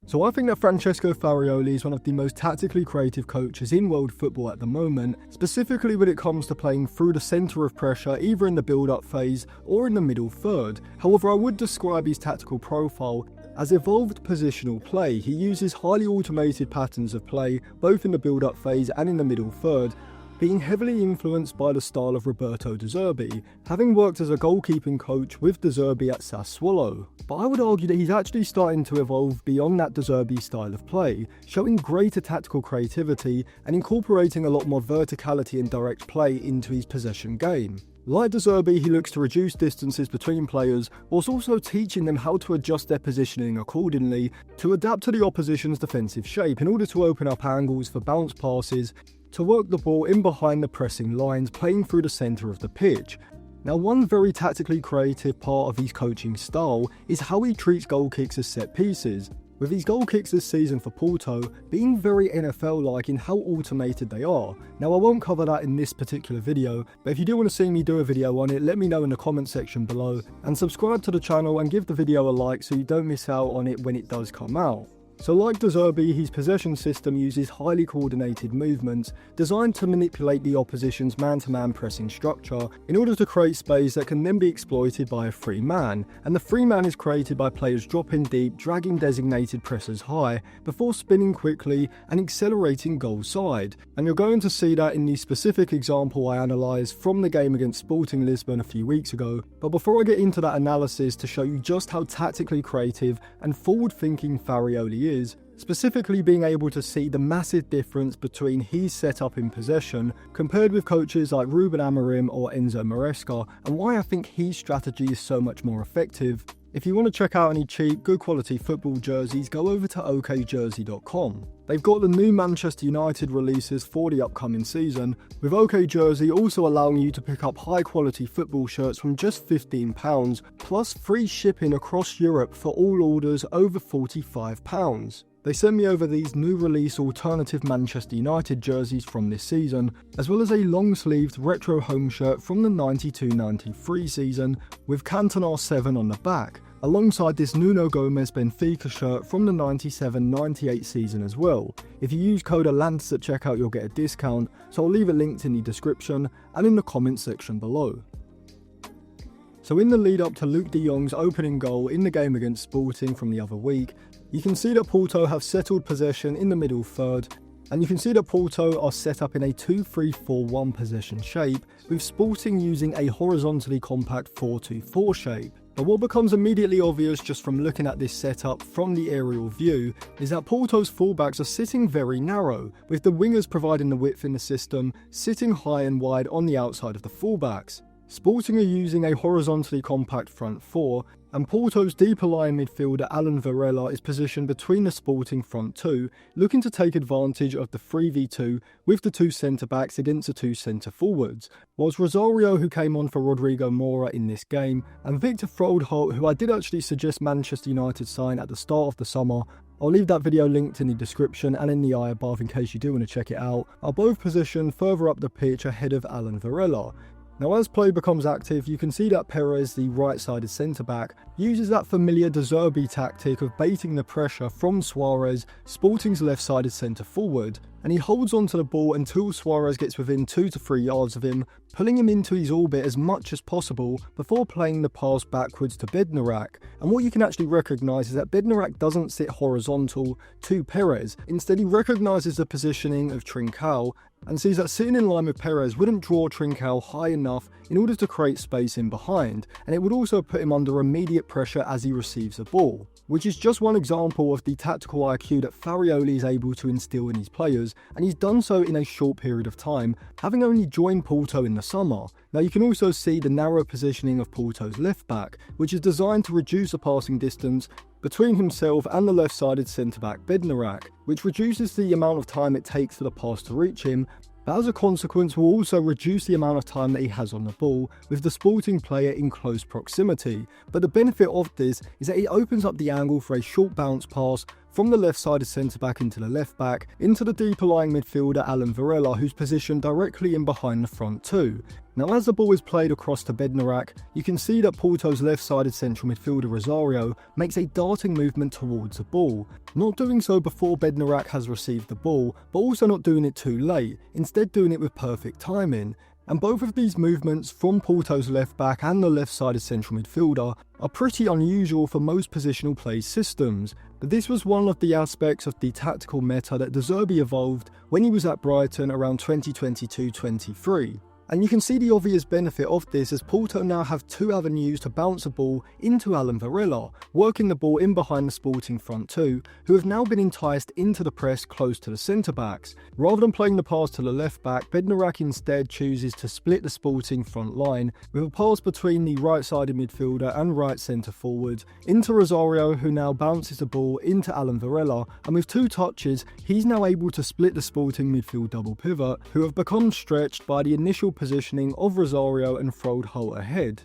So I think that Francesco Farioli is one of the most tactically creative coaches in world football at the moment, specifically when it comes to playing through the centre of pressure either in the build-up phase or in the middle third. However, I would describe his tactical profile as evolved positional play. He uses highly automated patterns of play both in the build-up phase and in the middle third, being heavily influenced by the style of Roberto De Zerbi, having worked as a goalkeeping coach with De Zerbi at Sassuolo. But I would argue that he's actually starting to evolve beyond that De Zerbi style of play, showing greater tactical creativity and incorporating a lot more verticality and direct play into his possession game. Like De Zerbi, he looks to reduce distances between players, whilst also teaching them how to adjust their positioning accordingly to adapt to the opposition's defensive shape in order to open up angles for bounce passes, to work the ball in behind the pressing lines, playing through the centre of the pitch. Now, one very tactically creative part of his coaching style is how he treats goal kicks as set pieces, with his goal kicks this season for Porto being very NFL-like in how automated they are. Now, I won't cover that in this particular video, but if you do want to see me do a video on it, let me know in the comment section below, and subscribe to the channel and give the video a like so you don't miss out on it when it does come out. So like De Zerbi, his possession system uses highly coordinated movements designed to manipulate the opposition's man-to-man pressing structure in order to create space that can then be exploited by a free man, and the free man is created by players dropping deep, dragging designated pressers high, before spinning quickly and accelerating goal side. And you're going to see that in the specific example I analysed from the game against Sporting Lisbon a few weeks ago. But before I get into that analysis to show you just how tactically creative and forward-thinking Farioli is, specifically being able to see the massive difference between his setup in possession compared with coaches like Ruben Amorim or Enzo Maresca, and why I think his strategy is so much more effective. If you want to check out any cheap, good quality football jerseys, go over to okjersey.com. They've got the new Manchester United releases for the upcoming season, with OK Jersey also allowing you to pick up high quality football shirts from just £15, plus free shipping across Europe for all orders over £45. They sent me over these new release alternative Manchester United jerseys from this season, as well as a long-sleeved retro home shirt from the 92-93 season with Cantona 7 on the back, alongside this Nuno Gomes Benfica shirt from the 97-98 season as well. If you use code ALANTIS at checkout, you'll get a discount, so I'll leave it linked in the description and in the comment section below. So in the lead up to Luke de Jong's opening goal in the game against Sporting from the other week, you can see that Porto have settled possession in the middle third, and you can see that Porto are set up in a 2-3-4-1 possession shape, with Sporting using a horizontally compact 4-2-4 shape. But what becomes immediately obvious just from looking at this setup from the aerial view is that Porto's fullbacks are sitting very narrow, with the wingers providing the width in the system, sitting high and wide on the outside of the fullbacks. Sporting are using a horizontally compact front four, and Porto's deeper lying midfielder Alan Varela is positioned between the Sporting front two, looking to take advantage of the 3v2 with the two centre-backs against the two centre-forwards, whilst Rosario, who came on for Rodrigo Mora in this game, and Victor Frodeholt, who I did actually suggest Manchester United sign at the start of the summer, I'll leave that video linked in the description and in the eye above in case you do want to check it out, are both positioned further up the pitch ahead of Alan Varela. Now, as play becomes active, you can see that Perez, the right-sided centre-back, uses that familiar De Zerbi tactic of baiting the pressure from Suarez, Sporting's left-sided centre-forward, and he holds onto the ball until Suarez gets within 2 to 3 yards of him, pulling him into his orbit as much as possible before playing the pass backwards to Bednarak. And what you can actually recognise is that Bednarak doesn't sit horizontal to Perez, instead he recognises the positioning of Trincao and sees that sitting in line with Perez wouldn't draw Trincao high enough in order to create space in behind, and it would also put him under immediate pressure as he receives the ball, which is just one example of the tactical IQ that Farioli is able to instill in his players, and he's done so in a short period of time, having only joined Porto in the summer. Now, you can also see the narrow positioning of Porto's left back, which is designed to reduce the passing distance between himself and the left-sided centre-back Bednarak, which reduces the amount of time it takes for the pass to reach him, but as a consequence will also reduce the amount of time that he has on the ball with the Sporting player in close proximity. But the benefit of this is that it opens up the angle for a short bounce pass from the left-sided centre-back into the left-back, into the deeper lying midfielder Alan Varela, who's positioned directly in behind the front two. Now as the ball is played across to Bednarak, you can see that Porto's left-sided central midfielder Rosario makes a darting movement towards the ball, not doing so before Bednarak has received the ball, but also not doing it too late, instead doing it with perfect timing. And both of these movements from Porto's left back and the left-sided central midfielder are pretty unusual for most positional play systems, but this was one of the aspects of the tactical meta that De Zerbi evolved when he was at Brighton around 2022-23. And you can see the obvious benefit of this as Porto now have two avenues to bounce a ball into Alan Varela, working the ball in behind the Sporting front two, who have now been enticed into the press close to the centre-backs. Rather than playing the pass to the left-back, Bednarak instead chooses to split the Sporting front line with a pass between the right-sided midfielder and right centre-forward into Rosario, who now bounces the ball into Alan Varela, and with two touches, he's now able to split the Sporting midfield double pivot, who have become stretched by the initial positioning of Rosario and Frode Holt ahead.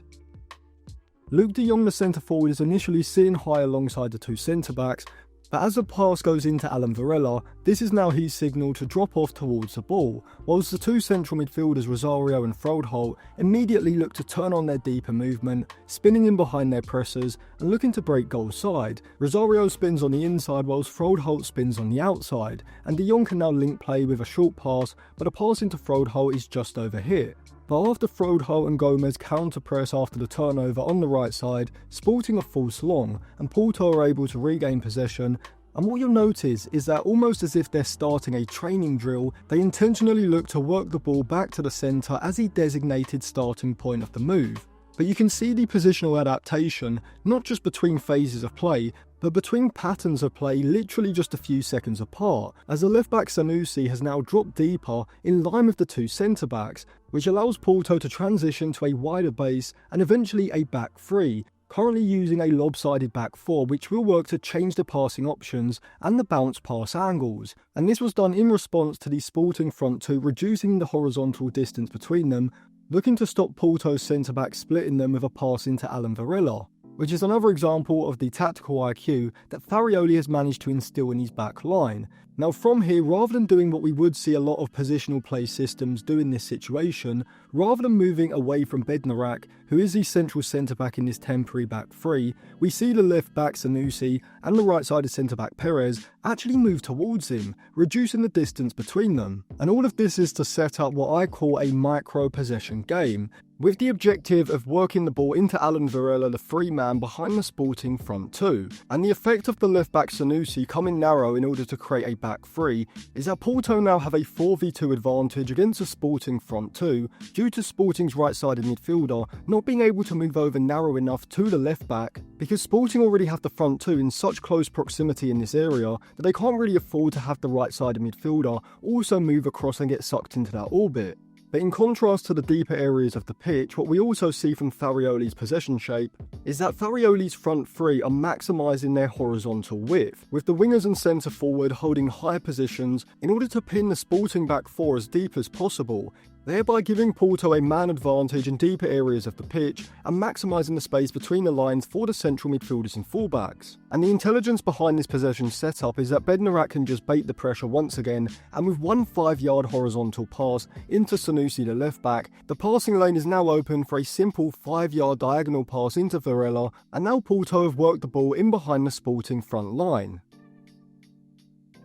Luke de Jong, the centre forward, is initially sitting high alongside the two centre backs, but as the pass goes into Alan Varela, this is now his signal to drop off towards the ball, whilst the two central midfielders Rosario and Frode Holt immediately look to turn on their deeper movement, spinning in behind their pressers and looking to break goal side. Rosario spins on the inside whilst Frode Holt spins on the outside, and de Jong can now link play with a short pass, but a pass into Frode Holt is just overhit. But after Frode Holt and Gomez counter-press after the turnover on the right side, Sporting are false long, and Porto are able to regain possession, and what you'll notice is that almost as if they're starting a training drill, they intentionally look to work the ball back to the centre as the designated starting point of the move. But you can see the positional adaptation, not just between phases of play, but between patterns of play literally just a few seconds apart, as the left-back Sanusi has now dropped deeper in line with the two centre-backs, which allows Porto to transition to a wider base and eventually a back three, currently using a lopsided back four, which will work to change the passing options and the bounce pass angles. And this was done in response to the Sporting front two reducing the horizontal distance between them, looking to stop Porto's centre-back splitting them with a pass into Alan Varela, which is another example of the tactical IQ that Farioli has managed to instill in his back line. Now from here, rather than doing what we would see a lot of positional play systems do in this situation, rather than moving away from Bednarak, who is the central centre-back in this temporary back three, we see the left-back Sanusi and the right-sided centre-back Perez actually move towards him, reducing the distance between them. And all of this is to set up what I call a micro-possession game, with the objective of working the ball into Alan Varela, the free man behind the Sporting front two. And the effect of the left-back Sanusi coming narrow in order to create a back three is that Porto now have a 4v2 advantage against the Sporting front two due to Sporting's right-sided midfielder not being able to move over narrow enough to the left-back, because Sporting already have the front two in such close proximity in this area that they can't really afford to have the right-sided midfielder also move across and get sucked into that orbit. But in contrast to the deeper areas of the pitch, what we also see from Farioli's possession shape is that Farioli's front three are maximising their horizontal width, with the wingers and centre forward holding high positions in order to pin the Sporting back four as deep as possible, thereby giving Porto a man advantage in deeper areas of the pitch and maximising the space between the lines for the central midfielders and fullbacks. And the intelligence behind this possession setup is that Bednarak can just bait the pressure once again, and with one 5-yard horizontal pass into Sanusi the left back, the passing lane is now open for a simple 5-yard diagonal pass into Varela, and now Porto have worked the ball in behind the Sporting front line.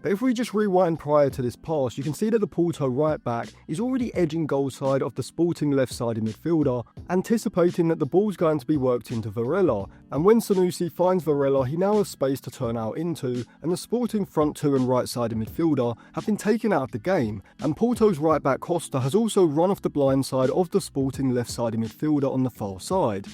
But if we just rewind prior to this pass, you can see that the Porto right back is already edging goal side of the Sporting left-sided midfielder, anticipating that the ball's going to be worked into Varela, and when Sanusi finds Varela, he now has space to turn out into, and the Sporting front two and right-sided midfielder have been taken out of the game, and Porto's right back Costa has also run off the blind side of the Sporting left-sided midfielder on the far side.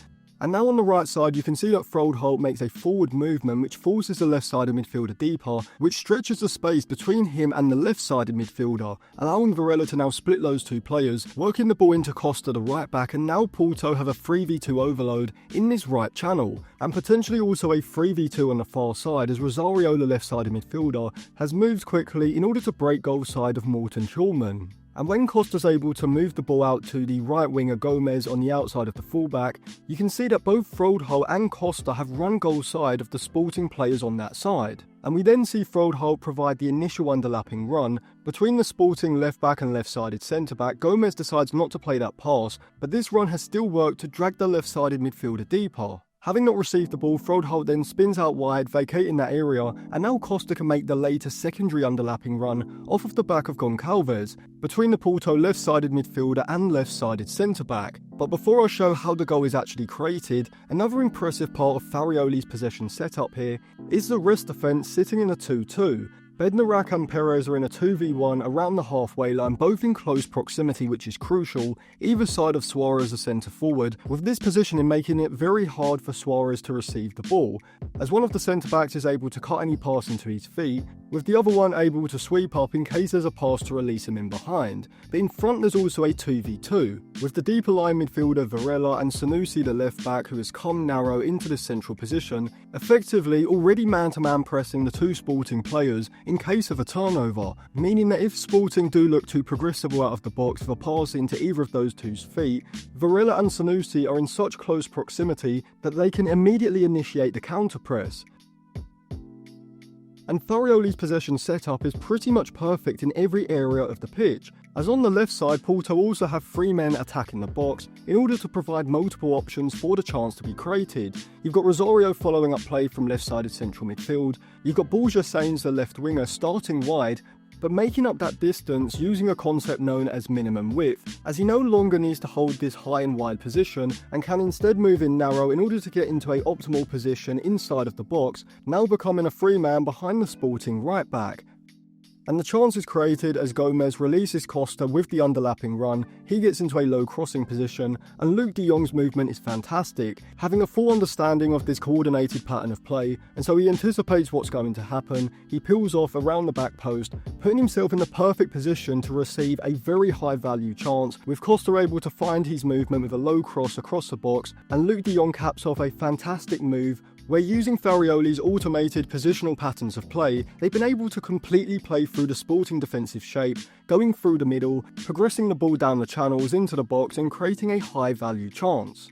And now on the right side, you can see that Frode Holt makes a forward movement which forces the left-sided midfielder deeper, which stretches the space between him and the left-sided midfielder, allowing Varela to now split those two players, working the ball into Costa the right back, and now Porto have a 3v2 overload in this right channel, and potentially also a 3v2 on the far side as Rosario, the left-sided midfielder, has moved quickly in order to break goal side of Morten Schulman. And when Costa's able to move the ball out to the right winger Gomez on the outside of the fullback, you can see that both Frode Holt and Costa have run goal side of the Sporting players on that side. And we then see Frodholt provide the initial underlapping run. Between the Sporting left back and left-sided centre-back, Gomez decides not to play that pass, but this run has still worked to drag the left-sided midfielder deeper. Having not received the ball, Frodholt then spins out wide, vacating that area, and now Costa can make the later secondary underlapping run off of the back of Goncalves, between the Porto left-sided midfielder and left-sided centre-back. But before I show how the goal is actually created, another impressive part of Farioli's possession setup here is the rest defence sitting in a 2-2. Bednarak and Perez are in a 2v1 around the halfway line, both in close proximity, which is crucial, either side of Suarez as centre forward, with this positioning making it very hard for Suarez to receive the ball, as one of the centre backs is able to cut any pass into his feet, with the other one able to sweep up in case there's a pass to release him in behind. But in front there's also a 2v2, with the deeper line midfielder Varela and Sanusi the left back, who has come narrow into this central position, effectively already man-to-man pressing the two Sporting players in case of a turnover, meaning that if Sporting do look too progressive out of the box with a pass into either of those two's feet, Varela and Sanusi are in such close proximity that they can immediately initiate the counter-press. And Farioli's possession setup is pretty much perfect in every area of the pitch, as on the left side Porto also have 3 men attacking the box in order to provide multiple options for the chance to be created. You've got Rosario following up play from left-sided central midfield, you've got Borja Sainz the left winger starting wide, but making up that distance using a concept known as minimum width, as he no longer needs to hold this high and wide position and can instead move in narrow in order to get into an optimal position inside of the box, now becoming a free man behind the Sporting right back. And the chance is created as Gomez releases Costa with the underlapping run, he gets into a low crossing position, and Luke de Jong's movement is fantastic, having a full understanding of this coordinated pattern of play, and so he anticipates what's going to happen, he peels off around the back post, putting himself in the perfect position to receive a very high value chance, with Costa able to find his movement with a low cross across the box, and Luke de Jong caps off a fantastic move where, using Farioli's automated positional patterns of play, they've been able to completely play through the Sporting defensive shape, going through the middle, progressing the ball down the channels into the box and creating a high value chance.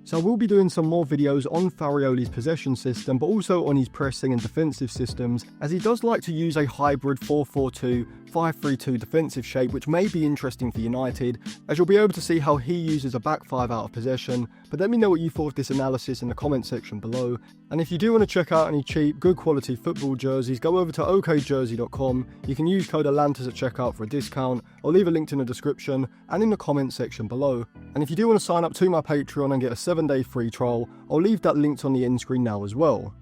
So we'll be doing some more videos on Farioli's possession system, but also on his pressing and defensive systems, as he does like to use a hybrid 4-4-2, 5-3-2 defensive shape, which may be interesting for United, as you'll be able to see how he uses a back 5 out of possession. But let me know what you thought of this analysis in the comment section below. And if you do want to check out any cheap, good quality football jerseys, go over to okjersey.com. You can use code ATLANTAS at checkout for a discount. I'll leave a link in the description and in the comment section below. And if you do want to sign up to my Patreon and get a 7-day free trial, I'll leave that linked on the end screen now as well.